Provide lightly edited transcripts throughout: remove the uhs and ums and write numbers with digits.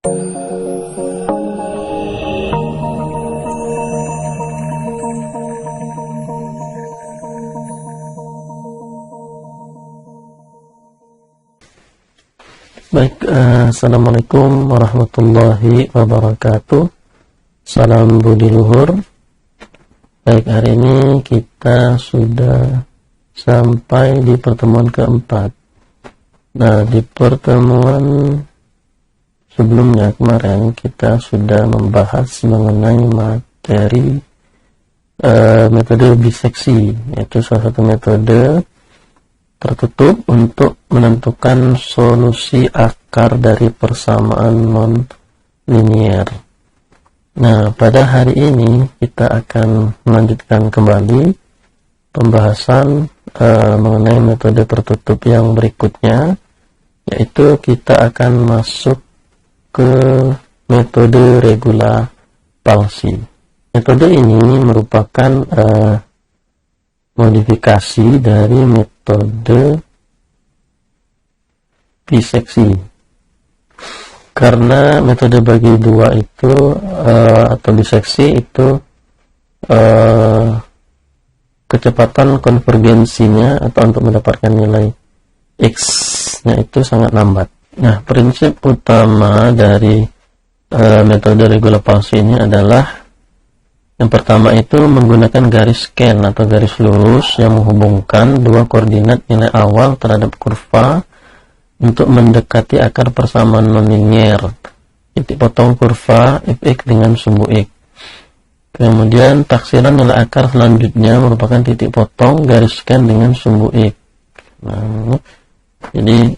Baik, assalamualaikum warahmatullahi wabarakatuh. Salam budi luhur. Baik, hari ini kita sudah sampai di pertemuan keempat. Nah, di pertemuan sebelumnya kemarin kita sudah membahas mengenai materi metode biseksi, yaitu salah satu metode tertutup untuk menentukan solusi akar dari persamaan non-linier. Nah, pada hari ini kita akan melanjutkan kembali pembahasan mengenai metode tertutup yang berikutnya, yaitu kita akan masuk ke metode regula palsi. Metode ini merupakan modifikasi dari metode biseksi, karena metode bagi dua itu atau biseksi itu kecepatan konvergensinya atau untuk mendapatkan nilai X nya itu sangat lambat. Nah, prinsip utama dari metode regula palsi ini adalah yang pertama itu menggunakan garis scan atau garis lurus yang menghubungkan dua koordinat nilai awal terhadap kurva untuk mendekati akar persamaan nonlinier, titik potong kurva fx dengan sumbu x. Kemudian taksiran nilai akar selanjutnya merupakan titik potong garis scan dengan sumbu x. Nah, jadi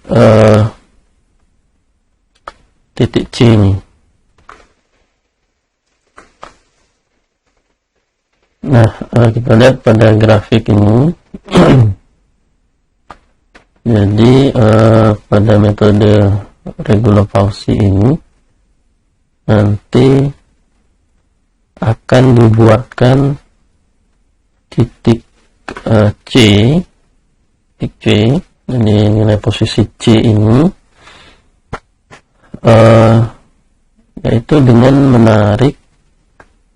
titik C ini. Nah, kita lihat pada grafik ini. Jadi pada metode regula palsi ini nanti akan dibuatkan titik C, titik C, jadi nilai posisi C ini yaitu dengan menarik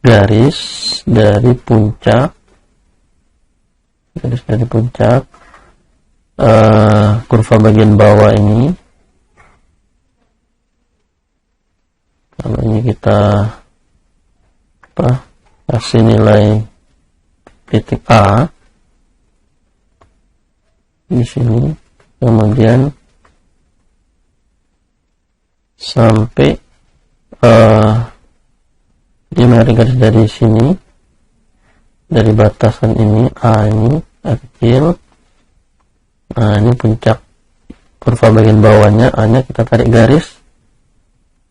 garis dari puncak, kurva bagian bawah ini. Kalau ini kita kasih nilai titik A di sini, kemudian sampai dia menarik garis dari sini, dari batasan ini A ini, A kecil. Nah, ini puncak kurva bagian bawahnya, A-nya kita tarik garis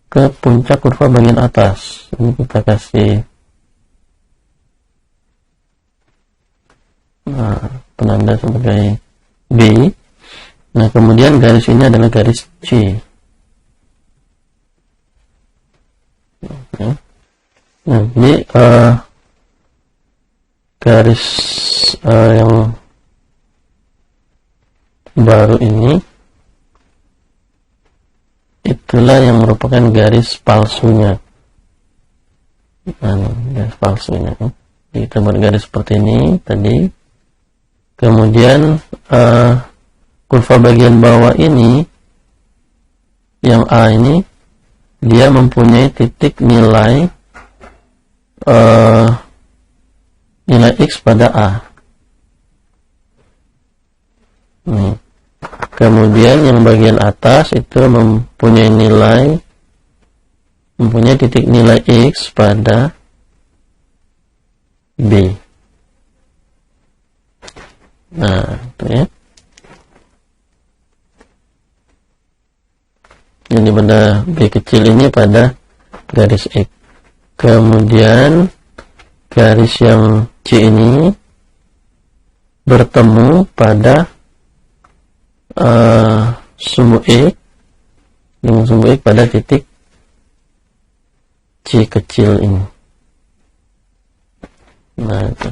ke puncak kurva bagian atas. Ini kita kasih penanda sebagai B. Nah, kemudian garis ini adalah garis C. Oke. Nah, ini garis yang baru ini itulah yang merupakan garis palsunya. Nah, garis palsunya. Kita buat garis seperti ini tadi. Kemudian kurva bagian bawah ini, yang A ini, dia mempunyai titik nilai nilai X pada A. Nih. Kemudian yang bagian atas itu mempunyai titik nilai X pada B. Nah, itu ya. Jadi pada B kecil ini pada garis X. Kemudian garis yang C ini bertemu pada sumbu X dengan sumbu X pada titik C kecil ini. Nah, itu.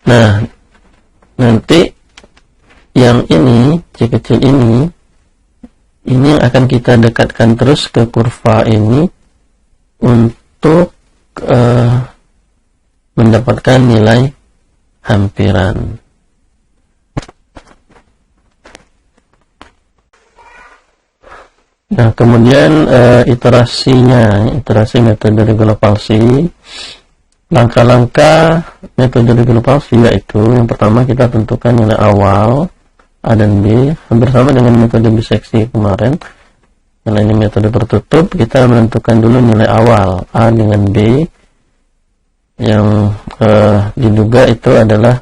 Nah, nanti yang ini, C kecil ini yang akan kita dekatkan terus ke kurva ini untuk mendapatkan nilai hampiran. Nah, kemudian iterasi metode regular palsi. Langkah-langkah metode regular palsi yaitu yang pertama kita tentukan nilai awal A dan B, hampir sama dengan metode biseksi kemarin. Karena ini metode tertutup, kita menentukan dulu nilai awal A dengan B yang diduga itu adalah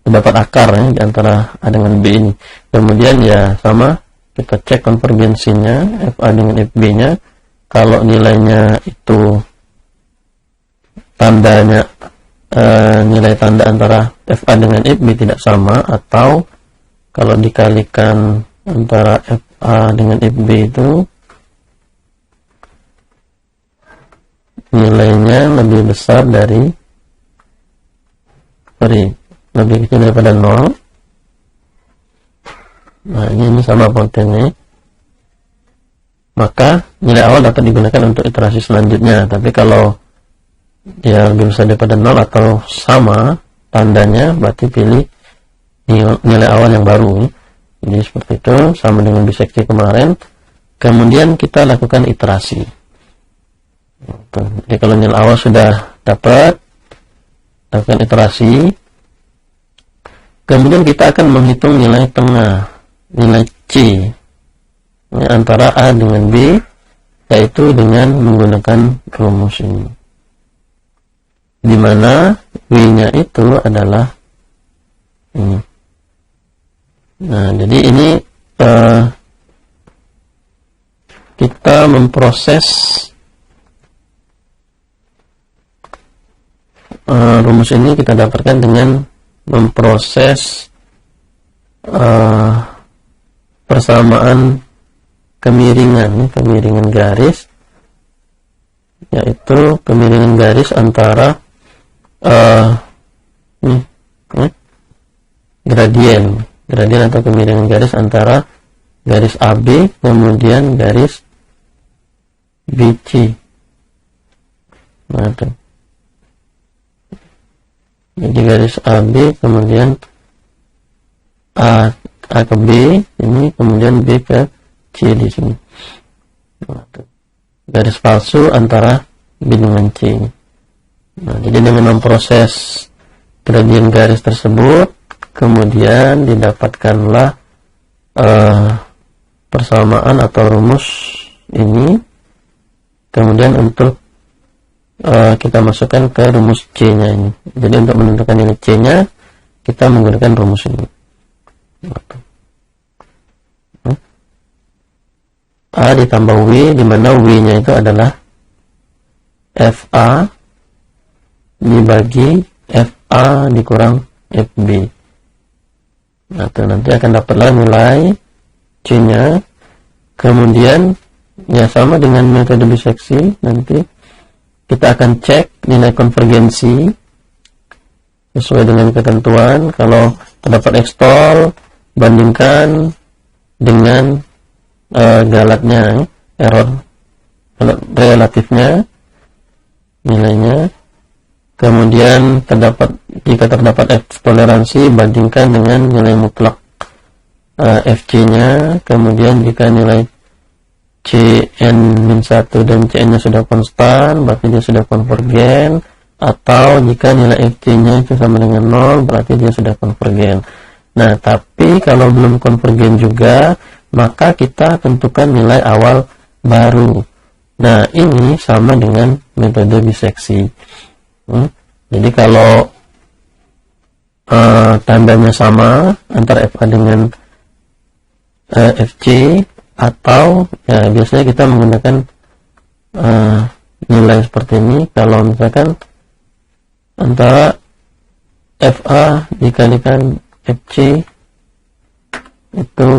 terdapat akar ya, di antara A dengan B ini. Kemudian ya sama, kita cek konvergensinya FA dengan FB-nya. Kalau nilainya itu tandanya nilai tanda antara FA dengan FB tidak sama, atau kalau dikalikan antara FA dengan FB itu nilainya lebih besar dari lebih kecil daripada 0. Nah, ini sama kontennya, maka nilai awal dapat digunakan untuk iterasi selanjutnya. Tapi kalau dia lebih besar daripada 0 atau sama tandanya, berarti pilih nilai awal yang baru. Jadi seperti itu, sama dengan biseksi kemarin. Kemudian kita lakukan iterasi. Jadi kalau nilai awal sudah dapat, lakukan iterasi. Kemudian kita akan menghitung nilai tengah, nilai C antara A dengan B, yaitu dengan menggunakan rumus ini, di mana W-nya itu adalah ini. Nah, jadi ini kita memproses rumus ini kita dapatkan dengan memproses persamaan kemiringan garis, yaitu kemiringan garis antara gradien atau kemiringan garis antara garis AB kemudian garis BC. Nah, jadi garis AB kemudian A ke B ini, kemudian B ke C di sini. Nah, garis palsu antara B dengan C. Nah, jadi dengan memproses gradien garis tersebut, kemudian didapatkanlah persamaan atau rumus ini. Kemudian untuk kita masukkan ke rumus C-nya ini. Jadi untuk menentukan nilai C-nya, kita menggunakan rumus ini. A ditambah W, di mana W-nya itu adalah FA dibagi FA dikurang FB. Nah, itu nanti akan dapatlah nilai C-nya. Kemudian ya sama dengan metode biseksi, nanti kita akan cek nilai konvergensi sesuai dengan ketentuan. Kalau terdapat ekstol, bandingkan dengan galatnya, error relatifnya, nilainya. Kemudian jika terdapat F toleransi, bandingkan dengan nilai mutlak FC-nya. Kemudian jika nilai Cn-1 dan Cn-nya sudah konstan, berarti dia sudah konvergen. Atau jika nilai FC-nya itu sama dengan 0, berarti dia sudah konvergen. Nah, tapi kalau belum konvergen juga, maka kita tentukan nilai awal baru. Nah, ini sama dengan metode biseksi. Jadi kalau tandanya sama antara FA dengan FC, atau ya biasanya kita menggunakan nilai seperti ini. Kalau misalkan antara FA dikalikan FC itu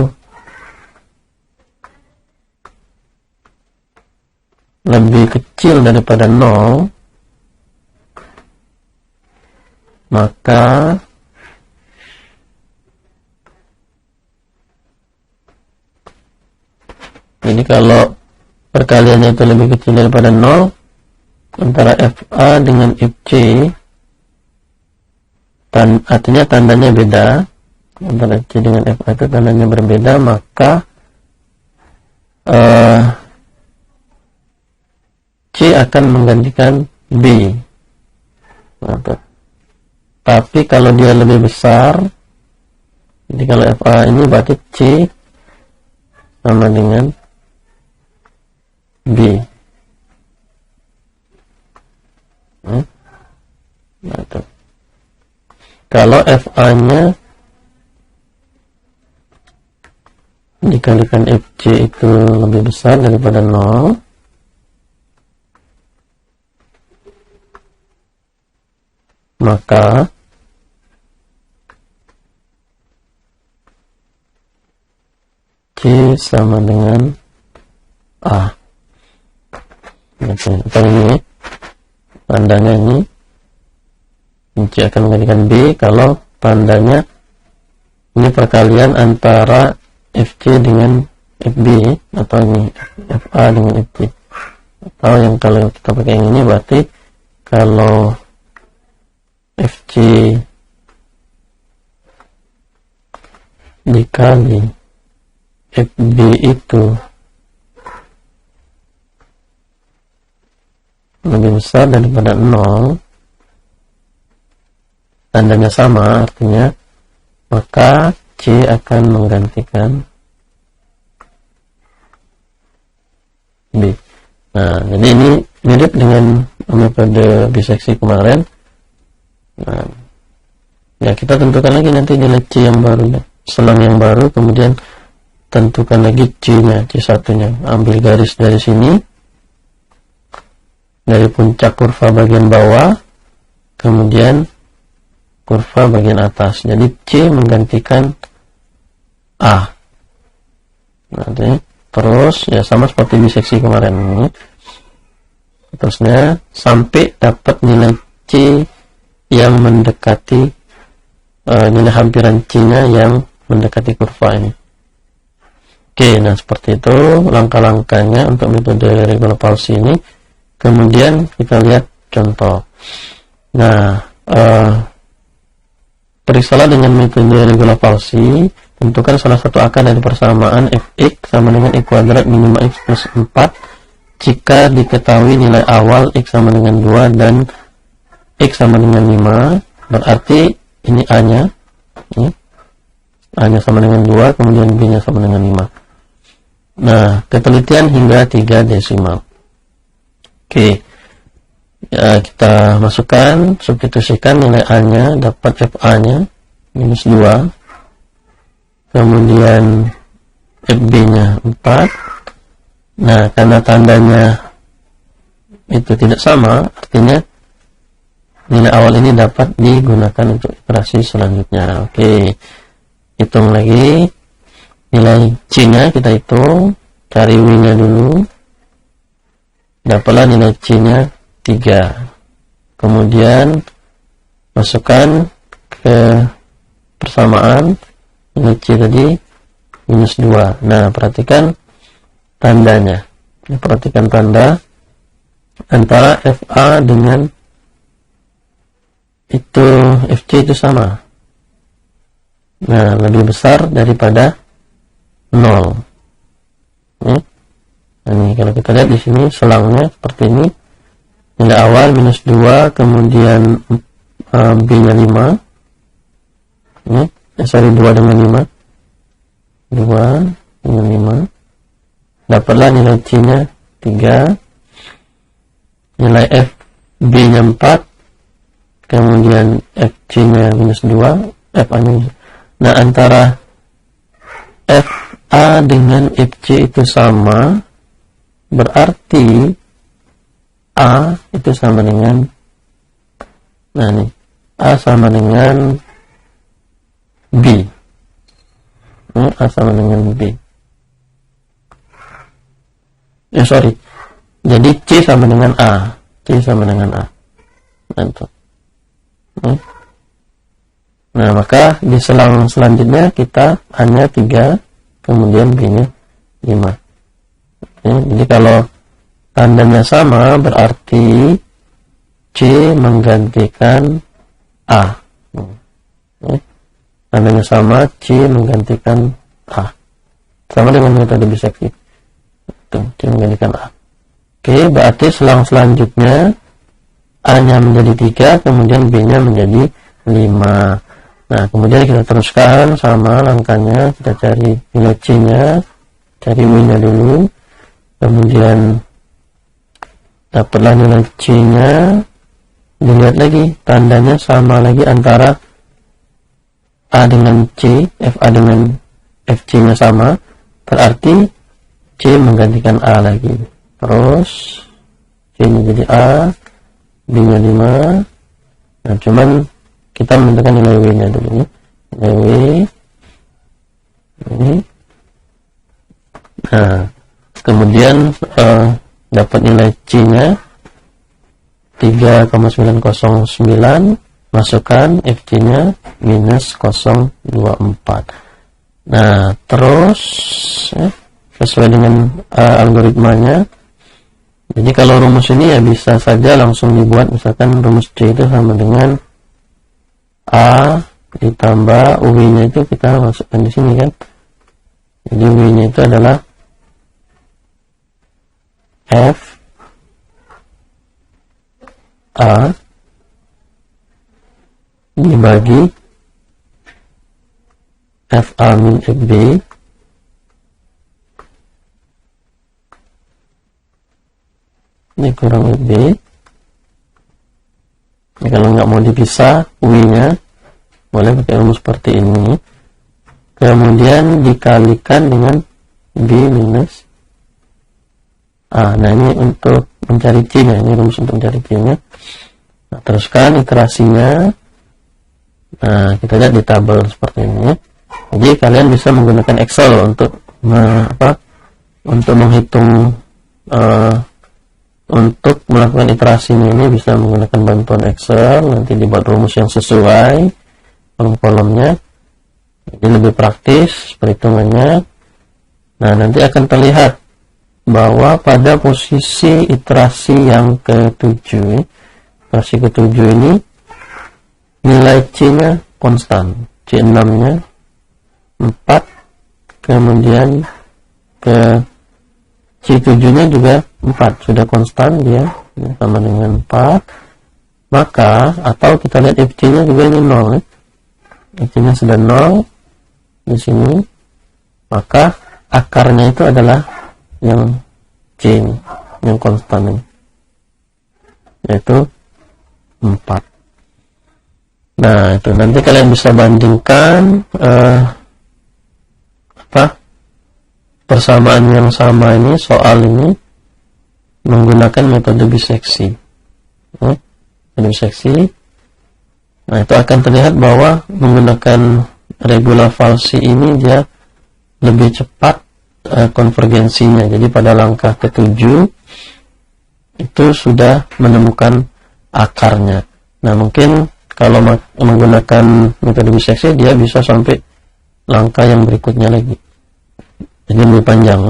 lebih kecil daripada 0, maka Jadi kalau perkaliannya itu lebih kecil daripada 0, antara FA dengan FC, artinya tandanya beda, antara C dengan FA itu tandanya berbeda, maka C akan menggantikan B. Tapi kalau dia lebih besar, jadi kalau FA ini berarti C sama dengan B. Kalau FA-nya dikalikan FC itu lebih besar daripada 0, maka C sama dengan A. Atau ini tandanya ini C akan menggantikan B kalau tandanya ini perkalian antara FC dengan FB, atau ini FA dengan FB. Atau yang kalau kita pakai yang ini berarti kalau FC dikali FB itu lebih besar daripada 0, tandanya sama, artinya maka C akan menggantikan B. Nah, jadi ini mirip dengan metode biseksi kemarin. Nah, ya kita tentukan lagi nanti nilai C yang baru, ya. Selang yang baru, kemudian tentukan lagi C-nya, C1-nya. Ambil garis dari sini, dari puncak kurva bagian bawah, kemudian kurva bagian atas. Jadi C menggantikan A. Nanti terus ya sama seperti biseksi kemarin ini. Terusnya sampai dapat nilai C yang mendekati nilai hampiran C-nya yang mendekati kurva ini. Oke, nah seperti itu langkah-langkahnya untuk metode regular palsi ini. Kemudian kita lihat contoh. Nah, periksalah dengan metode regular palsi. Tentukan salah satu akar dari persamaan fx sama dengan x kuadrat minimal x plus 4 jika diketahui nilai awal x sama dengan 2 dan x sama dengan 5. Berarti ini A-nya, A-nya sama dengan 2, kemudian B-nya sama dengan 5. Nah, ketelitian hingga 3 desimal. Oke, ya, kita masukkan, substitusikan nilai A-nya, dapat FA-nya minus 2, kemudian FB-nya 4. Nah, karena tandanya itu tidak sama, artinya nilai awal ini dapat digunakan untuk iterasi selanjutnya. Oke, hitung lagi nilai C-nya, kita hitung, cari W-nya dulu, dapatlah nilai C-nya 3. Kemudian masukkan ke persamaan, nilai C tadi minus 2. Nah, perhatikan tandanya. Perhatikan tanda antara FA dengan itu FC itu sama. Nah, lebih besar daripada 0. Nah, ini kalau kita lihat di sini selangnya seperti ini. Nilai awal minus 2, kemudian B-nya 5. Ini, 2 dengan 5. 2 dengan 5. Dapatlah nilai C-nya 3. Nilai FB-nya 4. Kemudian FC-nya minus 2. FA-nya. Nah, antara FA dengan FC itu sama, berarti A itu sama dengan, nah nih, A sama dengan B. A sama dengan B. Jadi C sama dengan A. C sama dengan A. Mantap. Nah, maka di selang selanjutnya kita A-nya 3, kemudian B-nya 5. Ya, jadi kalau tandanya sama berarti C menggantikan A. Ya, tandanya sama, C menggantikan A. Sama dengan metode biseksi. Tuh, C menggantikan A. Oke, berarti selanjutnya A-nya menjadi 3, kemudian B-nya menjadi 5. Nah, kemudian kita teruskan sama langkahnya, kita cari nilai C-nya, cari W-nya dulu, kemudian dapatlah nilai C-nya, dilihat lagi, tandanya sama lagi antara A dengan C, FA dengan FC-nya sama, berarti C menggantikan A lagi. Terus C-nya jadi A, B-nya 5. Nah, cuman kita menentukan nilai W-nya dulu ya. Nilai W ini. Nah, kemudian dapat nilai C-nya 3,909, masukkan FC-nya minus 024. Nah, terus sesuai dengan algoritmanya. Jadi kalau rumus ini ya bisa saja langsung dibuat, misalkan rumus C itu sama dengan A ditambah W-nya itu kita masukkan di sini kan. Jadi W-nya itu adalah F A dibagi FA min FB ini kurang FB. Ini kalau nggak mau dipisah W-nya boleh pakai rumus seperti ini, kemudian dikalikan dengan B minus A. Nah, ini untuk mencari C-nya, ini rumus untuk mencari C-nya. Nah, teruskan iterasinya. Nah, kita lihat di tabel seperti ini. Jadi kalian bisa menggunakan Excel untuk menghitung, untuk melakukan iterasinya ini bisa menggunakan bantuan Excel. Nanti dibuat rumus yang sesuai kolom-kolomnya. Jadi lebih praktis perhitungannya. Nah, nanti akan terlihat bahwa pada posisi iterasi yang ke-7, iterasi ke-7 ini nilai C-nya konstan, C6-nya 4, kemudian ke C7-nya juga 4, sudah konstan dia, sama dengan 4. Maka, atau kita lihat FC-nya juga ini 0 ya. FC-nya sudah 0 di sini, maka akarnya itu adalah yang C ini, yang konstan ini, yaitu 4. Nah, itu nanti kalian bisa bandingkan persamaan yang sama ini, soal ini menggunakan metode biseksi. Metode biseksi. Nah, itu akan terlihat bahwa menggunakan regula falsi ini dia lebih cepat konvergensinya. Jadi pada langkah ke-7 itu sudah menemukan akarnya. Nah, mungkin kalau menggunakan metode biseksi dia bisa sampai langkah yang berikutnya lagi, jadi lebih panjang.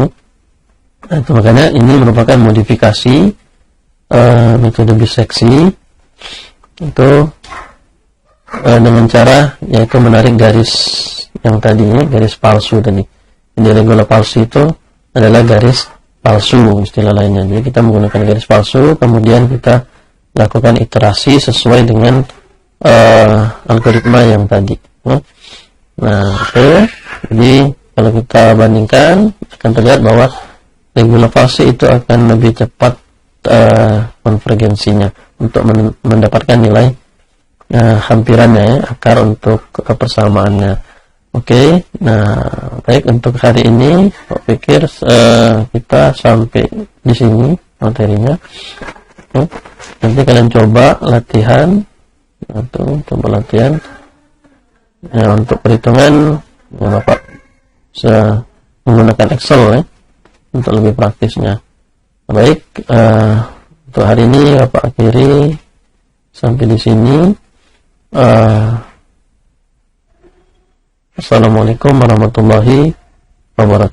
Nah, itu makanya ini merupakan modifikasi metode biseksi itu dengan cara yaitu menarik garis yang tadinya garis palsu tadi. Jadi regula palsu itu adalah garis palsu istilah lainnya. Jadi kita menggunakan garis palsu, kemudian kita lakukan iterasi sesuai dengan algoritma yang tadi. Nah, oke. Jadi kalau kita bandingkan akan terlihat bahwa regula falsi itu akan lebih cepat konvergensinya untuk mendapatkan nilai hampirannya ya, akar untuk persamaannya. Oke, nah baik untuk hari ini, saya pikir kita sampai di sini materinya. Nanti kalian coba latihan, atau coba latihan. Ya, untuk perhitungan, ya, Bapak bisa menggunakan Excel ya, untuk lebih praktisnya. Baik, untuk hari ini Bapak akhiri sampai di sini. Assalamualaikum warahmatullahi wabarakatuh.